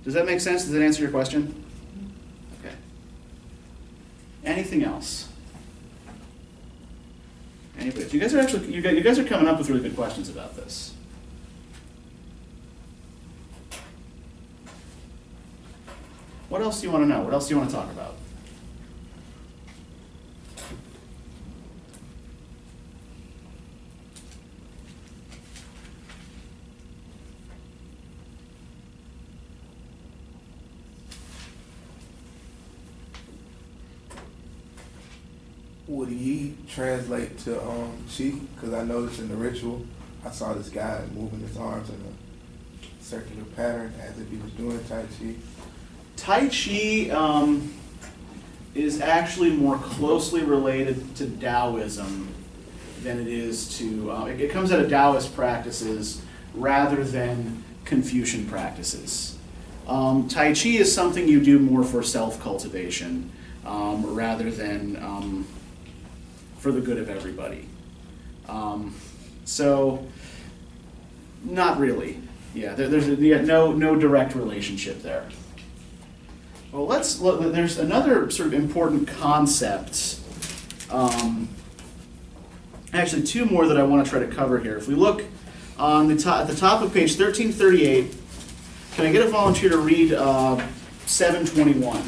Does that make sense? Does that answer your question? Anything else? Anybody? You guys are coming up with really good questions about this. What else do you want to know? What else do you want to talk about? Would he translate to Chi? Because I noticed in the ritual, I saw this guy moving his arms in a circular pattern as if he was doing Tai Chi. Tai Chi is actually more closely related to Taoism than it is to, it comes out of Taoist practices rather than Confucian practices. Tai Chi is something you do more for self-cultivation rather than for the good of everybody. So, not really. Yeah, there's no direct relationship there. Well, there's another sort of important concept. Actually, 2 more that I want to try to cover here. If we look on at the top of page 1338, can I get a volunteer to read 721?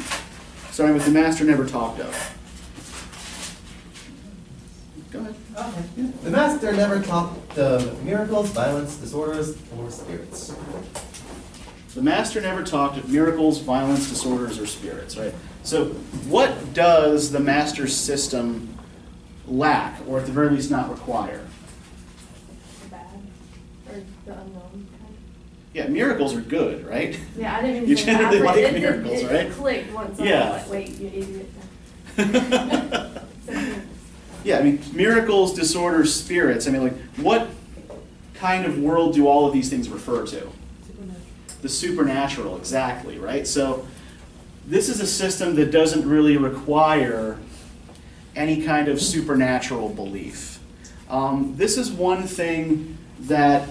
Starting with the master never talked of. Go ahead. Okay. Yeah. The master never talked of miracles, violence, disorders, or spirits. The master never talked of miracles, violence, disorders, or spirits, right? So what does the master's system lack, or at the very least not require? The bad, or the unknown. Yeah, miracles are good, right? Yeah, I didn't even You say that. generally like It miracles, right? It clicked once. Yeah. I was like, wait, you idiot. Yeah, I mean, miracles, disorders, spirits. I mean, like, what kind of world do all of these things refer to? The supernatural, exactly, right? So this is a system that doesn't really require any kind of supernatural belief. This is one thing that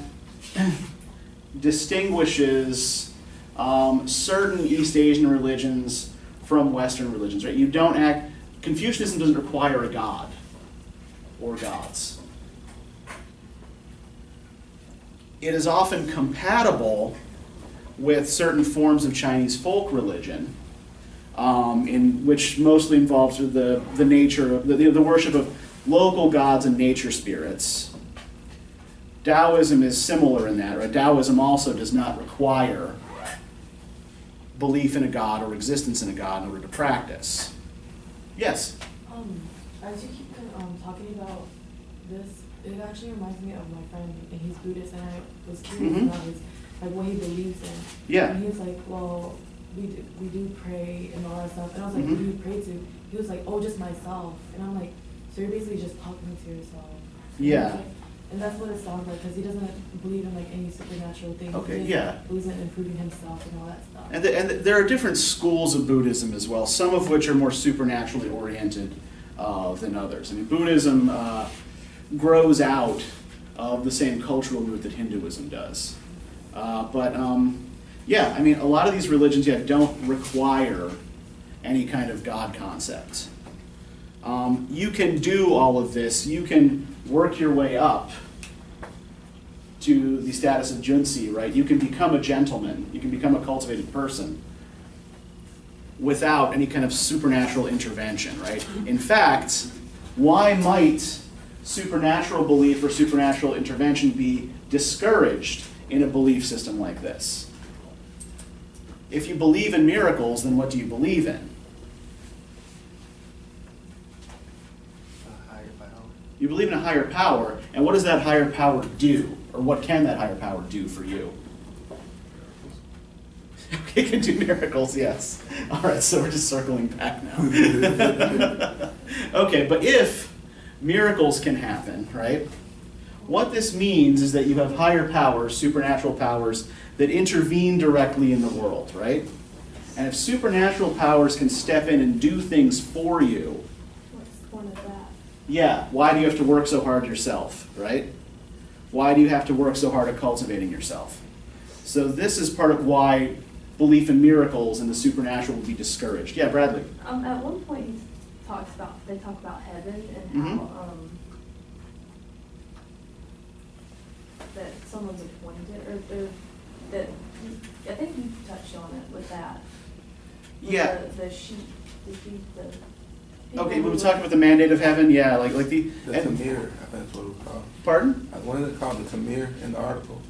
distinguishes certain East Asian religions from Western religions, right? Confucianism doesn't require a god or gods. It is often compatible with certain forms of Chinese folk religion, in which mostly involves the nature of the worship of local gods and nature spirits. Taoism is similar in that, right? Taoism also does not require belief in a god or existence in a god in order to practice. Yes? As you keep talking about this, it actually reminds me of my friend, and he's Buddhist, and I was curious Mhm. about his, like, what he believes in. Yeah. And he was like, well, we do pray and all that stuff. And I was like, Mhm. who do you pray to? He was like, oh, just myself. And I'm like, so you're basically just talking to yourself. And Yeah. he's like- and that's what it sounds like, because he doesn't believe in like any supernatural thing. Okay, He just yeah. believes in improving himself and all that stuff. And there are different schools of Buddhism as well, some of which are more supernaturally oriented than others. I mean, Buddhism grows out of the same cultural root that Hinduism does. Yeah, I mean, a lot of these religions, don't require any kind of God concept. You can do all of this. You can work your way up to the status of junsi, right? You can become a gentleman. You can become a cultivated person without any kind of supernatural intervention, right? In fact, why might supernatural belief or supernatural intervention be discouraged in a belief system like this? If you believe in miracles, then what do you believe in? A higher power. You believe in a higher power, and what does that higher power do? Or what can that higher power do for you? It can do miracles, yes. All right, so we're just circling back now. Okay, but if miracles can happen, right? What this means is that you have higher powers, supernatural powers, that intervene directly in the world, right? And if supernatural powers can step in and do things for you, What's the point of that? yeah, why do you have to work so hard yourself, right? Why do you have to work so hard at cultivating yourself? So this is part of why belief in miracles and the supernatural will be discouraged. Yeah, Bradley. At one point, they talk about heaven and how, Mhm. that someone's appointed, or that, I think you touched on it with that. With Yeah. The sheep, the Okay, when we talk about the mandate of heaven, yeah, like the. The and- Tamir, I think that's what it was called. Pardon? What is it called, the Tamir in the article?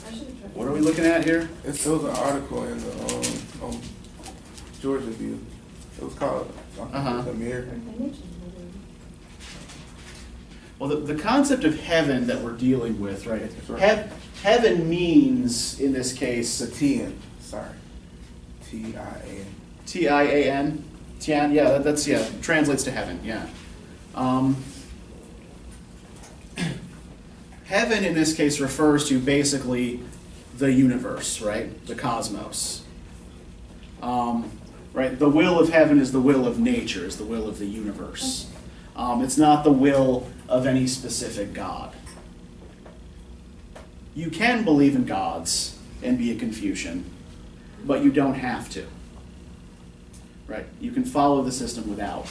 I should have tried. What are we looking at here? There was an article in the Georgia View. It was called Uh-huh. Tamir. They mentioned it. Well, the concept of heaven that we're dealing with, right? That's right. Heaven means, in this case, The T-N, sorry. T-I-N. Tian. Tian, yeah, that's, yeah, translates to heaven, yeah. Heaven, in this case, refers to basically the universe, right? The cosmos. Right? The will of heaven is the will of nature, is the will of the universe. It's not the will of any specific god. You can believe in gods and be a Confucian, but you don't have to. Right? You can follow the system without.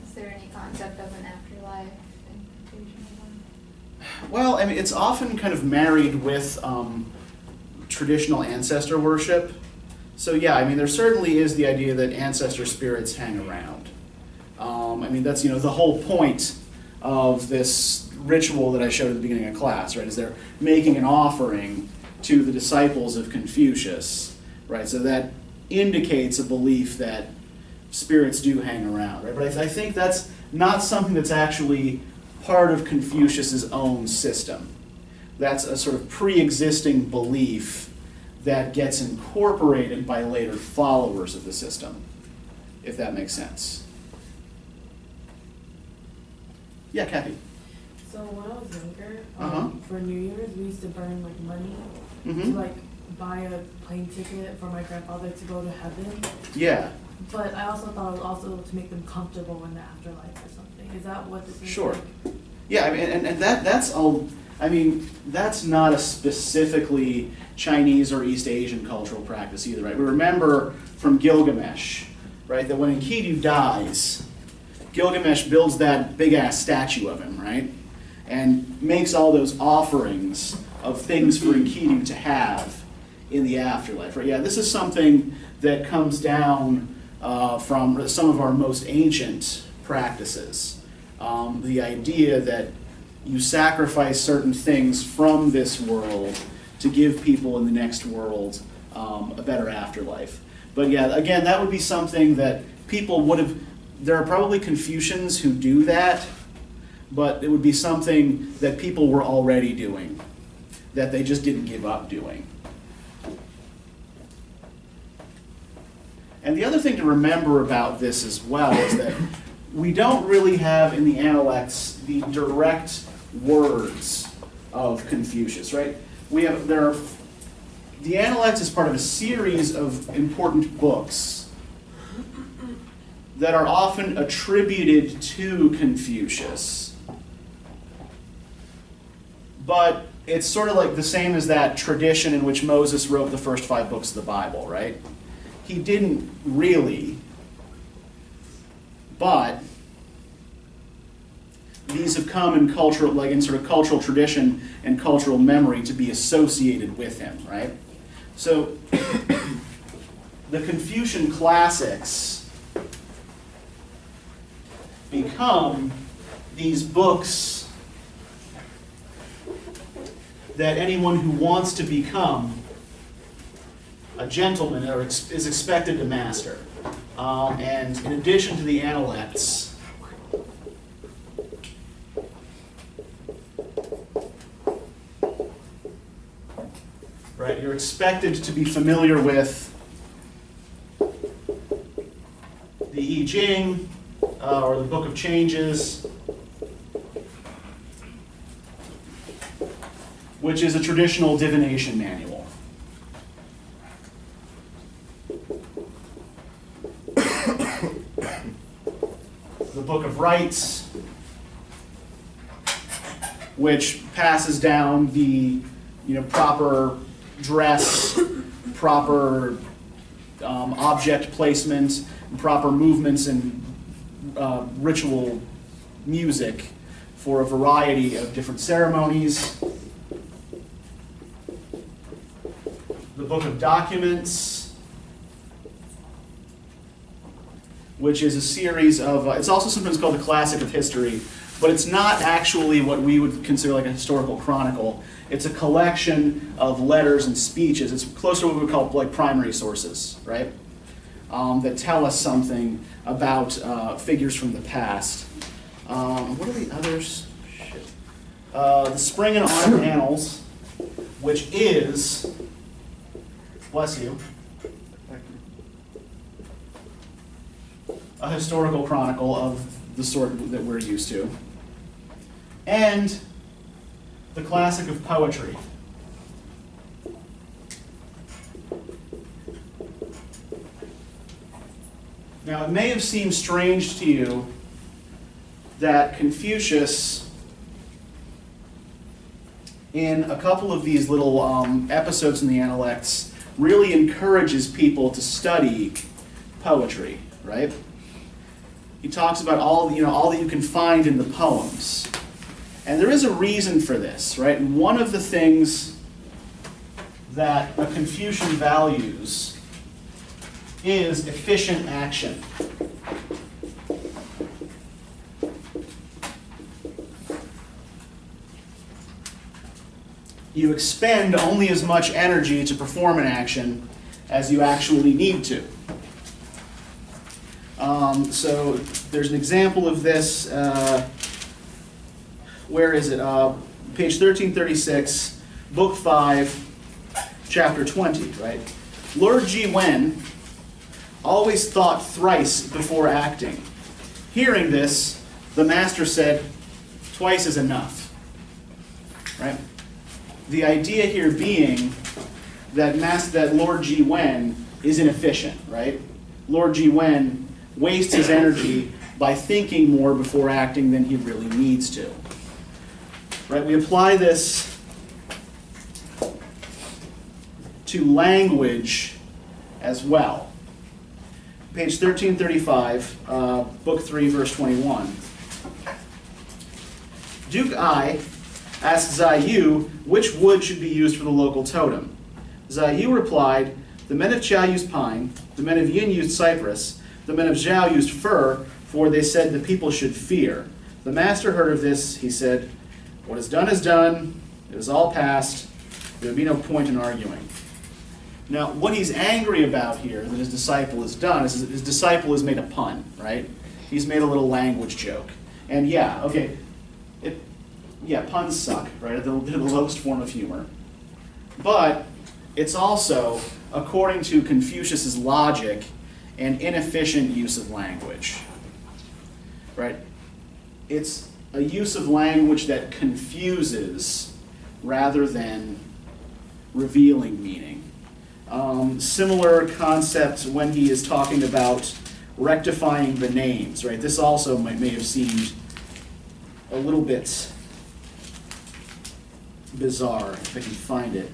Is there any concept of an afterlife in Confucianism? Well, I mean, it's often kind of married with traditional ancestor worship. So yeah, I mean, there certainly is the idea that ancestor spirits hang around. I mean, that's, the whole point of this ritual that I showed at the beginning of class, right? Is they're making an offering to the disciples of Confucius, right? So that indicates a belief that spirits do hang around, right? But I think that's not something that's actually part of Confucius's own system. That's a sort of pre-existing belief that gets incorporated by later followers of the system, if that makes sense. Yeah, Kathy. So when I was younger, Uh-huh. for New Year's, we used to burn like money Mm-hmm. to like buy a plane ticket for my grandfather to go to heaven. Yeah, But I also thought it was also to make them comfortable in the afterlife or something. Is that what this is? Sure. Like? yeah. I mean, and that's all. I mean, that's not a specifically Chinese or East Asian cultural practice either, right? We remember from Gilgamesh, right, that when Enkidu dies, Gilgamesh builds that big-ass statue of him, right? And makes all those offerings of things for Enkidu to have in the afterlife, right? Yeah, this is something that comes down from some of our most ancient practices. The idea that you sacrifice certain things from this world to give people in the next world a better afterlife. But yeah, again, that would be something that people would have, there are probably Confucians who do that, but it would be something that people were already doing, that they just didn't give up doing. And the other thing to remember about this as well is that we don't really have in the Analects the direct words of Confucius, right? The Analects is part of a series of important books that are often attributed to Confucius. But it's sort of like the same as that tradition in which Moses wrote the first 5 books of the Bible, right? He didn't really, but these have come in cultural, like in sort of cultural tradition and cultural memory to be associated with him, right? So the Confucian classics become these books that anyone who wants to become a gentleman is expected to master. And in addition to the Analects, right, you're expected to be familiar with the I Ching, or the Book of Changes, which is a traditional divination manual. The Book of Rites, which passes down the proper dress, proper object placement, proper movements and ritual music for a variety of different ceremonies. The Book of Documents, which is a series of, it's also sometimes called the Classic of History, but it's not actually what we would consider like a historical chronicle. It's a collection of letters and speeches. It's closer to what we would call like primary sources, right? That tell us something about figures from the past. What are the others? Shit. The Spring and Autumn Annals, which is, bless you, a historical chronicle of the sort that we're used to. And the Classic of Poetry. Now, it may have seemed strange to you that Confucius, in a couple of these little episodes in the Analects, really encourages people to study poetry, right? He talks about all that you can find in the poems. And there is a reason for this, right? And one of the things that a Confucian values is efficient action. You expend only as much energy to perform an action as you actually need to. So there's an example of this. Where is it? Page 1336, Book 5, Chapter 20, right? Lord Ji Wen always thought thrice before acting. Hearing this, the master said, twice is enough, right? The idea here being that Lord Ji Wen is inefficient, right? Lord Ji Wen wastes his energy by thinking more before acting than he really needs to. Right? We apply this to language as well. Page 1335, Book 3, verse 21. Duke Ai asked Zai Yu which wood should be used for the local totem. Zai Yu replied, the men of Chia used pine, the men of Yin used cypress, the men of Zhao used fir, for they said the people should fear. The master heard of this, he said, what is done is done, it is all past, there would be no point in arguing. Now, what he's angry about here that his disciple has done is his disciple has made a pun, right? He's made a little language joke. And yeah, okay, puns suck, right? They're the lowest form of humor. But it's also, according to Confucius's logic, an inefficient use of language, right? It's a use of language that confuses rather than revealing meaning. Similar concept when he is talking about rectifying the names, right? This also may have seemed a little bit bizarre, if I can find it.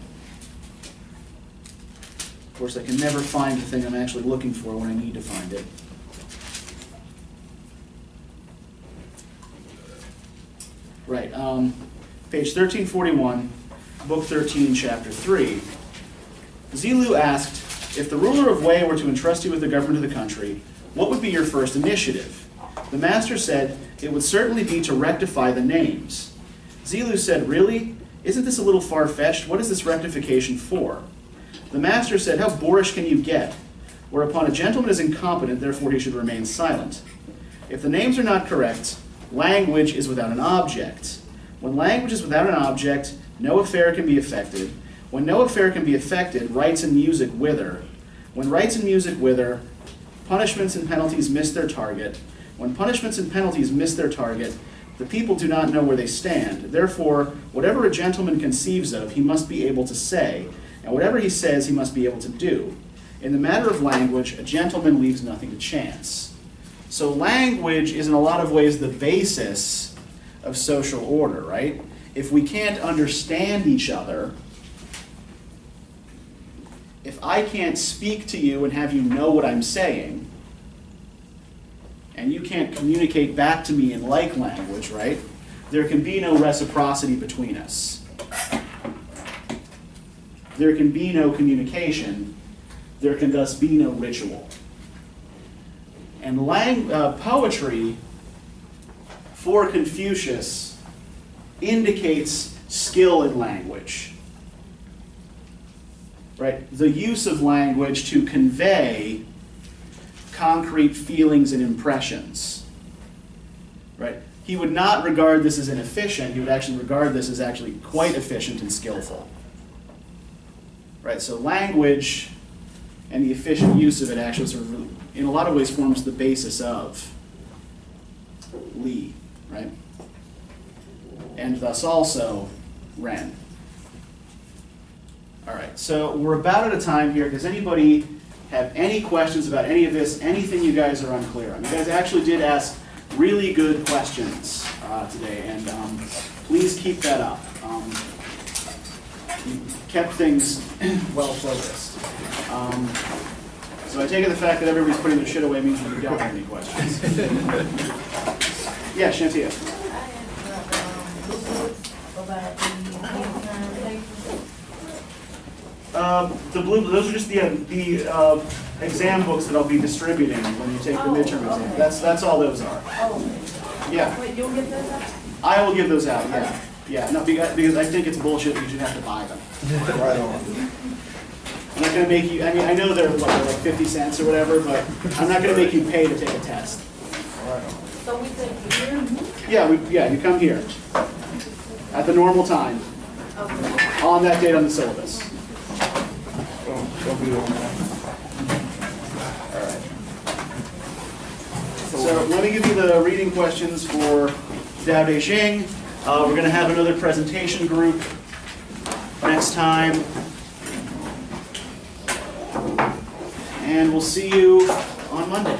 Of course, I can never find the thing I'm actually looking for when I need to find it. Right, page 1341, book 13, chapter 3. Zilu asked, if the ruler of Wei were to entrust you with the government of the country, what would be your first initiative? The master said, it would certainly be to rectify the names. Zilu said, really? Isn't this a little far-fetched? What is this rectification for? The master said, how boorish can you get? Whereupon a gentleman is incompetent, therefore he should remain silent. If the names are not correct, language is without an object. When language is without an object, no affair can be effected. When no affair can be effected, rites and music wither. When rites and music wither, punishments and penalties miss their target. When punishments and penalties miss their target, the people do not know where they stand. Therefore, whatever a gentleman conceives of, he must be able to say, and whatever he says, he must be able to do. In the matter of language, a gentleman leaves nothing to chance. So language is in a lot of ways the basis of social order, right? If we can't understand each other, if I can't speak to you and have you know what I'm saying, and you can't communicate back to me in like language, right? There can be no reciprocity between us. There can be no communication. There can thus be no ritual. And poetry, for Confucius, indicates skill in language. Right? The use of language to convey concrete feelings and impressions. Right? He would not regard this as inefficient. He would actually regard this as actually quite efficient and skillful. Right? So language and the efficient use of it actually sort of, in a lot of ways, forms the basis of Li, right? And thus also Ren. All right, so we're about out of time here. Does anybody have any questions about any of this? Anything you guys are unclear on? You guys actually did ask really good questions today, and please keep that up. You kept things well focused. So I take it the fact that everybody's putting their shit away means you don't have any questions. Yeah, Shantia. Those are just the exam books that I'll be distributing when you take the midterm exam. That's all those are. Oh. Yeah. Wait, you'll get those out? I will give those out, yeah. Yeah, no, because I think it's bullshit that you should have to buy them. Right on. I'm not going to make you, I mean, I know they're like 50 cents or whatever, but I'm not going to make you pay to take a test. Right on. So we take here? Yeah, you come here at the normal time Okay. on that date on the syllabus. Don't be long. All right. So let me give you the reading questions for Dao De Jing. We're going to have another presentation group next time. And we'll see you on Monday.